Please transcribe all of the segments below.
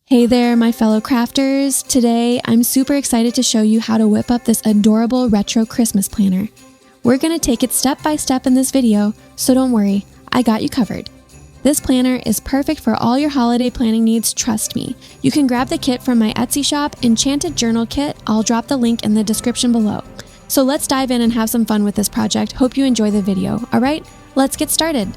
Hey there, my fellow crafters. Today, I'm super excited to show you how to whip up this adorable retro Christmas planner. We're going to take it step by step in this video, so don't worry, I got you covered. This planner is perfect for all your holiday planning needs, trust me. You can grab the kit from my Etsy shop, Enchanted Journal Kit. I'll drop the link in the description below. So let's dive in and have some fun with this project. Hope you enjoy the video. All right, let's get started.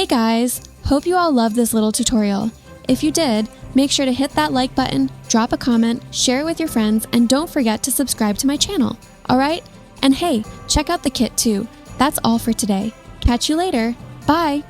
guys, hope you all loved this little tutorial. If you did, make sure to hit that like button, drop a comment, share it with your friends, and don't forget to subscribe to my channel. Alright? And hey, check out the kit too. That's all for today. Catch you later. Bye!